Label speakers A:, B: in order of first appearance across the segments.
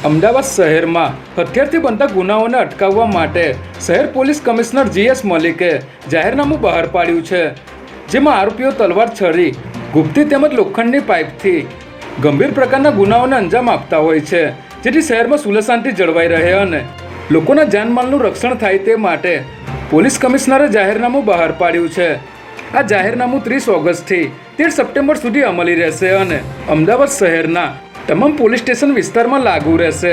A: અમદાવાદ શહેરમાં હથિયારથી બનતા ગુનાઓને અટકાવવા માટે શહેર પોલીસ કમિશનર GS મલિકે જાહેરનામું બહાર પાડ્યું છે, જેમાં આરોપીઓ તલવાર, છરી, ગુપ્તી તેમજ લોખંડની પાઇપથી ગંભીર પ્રકારના ગુનાઓને અંજામ આપતા હોય છે, જેથી શહેરમાં સુલશાંતિ જળવાઈ રહે અને લોકોના જાનમાલનું રક્ષણ થાય તે માટે પોલીસ કમિશનરે જાહેરનામું બહાર પાડ્યું છે. આ જાહેરનામું 30 ઓગસ્ટથી 13 સપ્ટેમ્બર સુધી અમલી રહેશે અને અમદાવાદ શહેરના તમામ પોલીસ સ્ટેશન વિસ્તારમાં લાગુ રહેશે.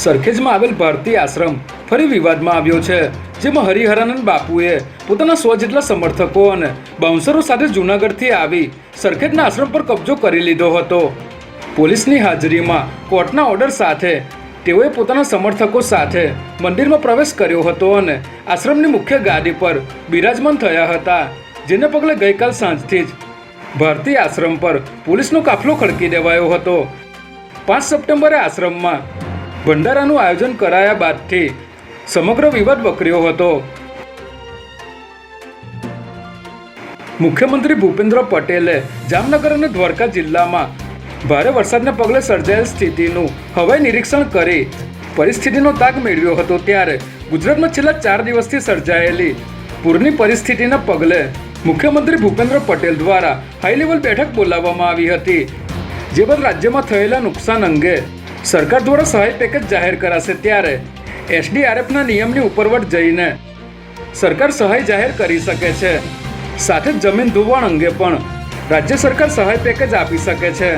A: સરખેજમાં આવેલ ભારતી આશ્રમ ફરી વિવાદમાં આવ્યો છે, જેમાં હરિહરાનંદ બાપુએ પોતાના 100 જેટલા સમર્થકો અને બાઉન્સરો સાથે જૂનાગઢથી આવી સરખેજના આશ્રમ પર કબજો કરી લીધો હતો. પોલીસની હાજરીમાં કોર્ટના ઓર્ડર સાથે તેઓએ પોતાના સમર્થકો સાથે મંદિરમાં પ્રવેશ કર્યો હતો અને આશ્રમની મુખ્ય ગાદી પર બિરાજમાન થયા હતા, જેને પગલે ગઈકાલ સાંજથી જ ભારતી આશ્રમ પર પોલીસનો કાફલો ખડકી દેવાયો હતો. 5 સપ્ટેમ્બરે આશ્રમમાં ભંડારાનું આયોજન કરાયા બાદથી સમગ્ર વિવાદ વકર્યો હતો. મુખ્યમંત્રી ભૂપેન્દ્ર પટેલે જામનગર અને દ્વારકા જિલ્લામાં ભારે વરસાદને પગલે સર્જાયેલ સ્થિતિનું હવાઈ નિરીક્ષણ કરી પરિસ્થિતિનો તાગ મેળવ્યો હતો. ત્યારે ગુજરાતમાં છેલ્લા 4 દિવસથી સર્જાયેલી પૂરની પરિસ્થિતિના પગલે મુખ્યમંત્રી ભૂપેન્દ્ર પટેલ દ્વારા હાઈ લેવલ બેઠક બોલાવવામાં આવી હતી, જે બાદ રાજ્યમાં થયેલા નુકસાન અંગે સરકાર દ્વારા સહાય પેકેજ જાહેર કરાશે. ત્યારે SDRFના નિયમની ઉપરવટ જઈને સરકાર સહાય જાહેર કરી શકે છે. સાથે જ જમીન ધોવાણ અંગે પણ રાજ્ય સરકાર સહાય પેકેજ આપી શકે છે.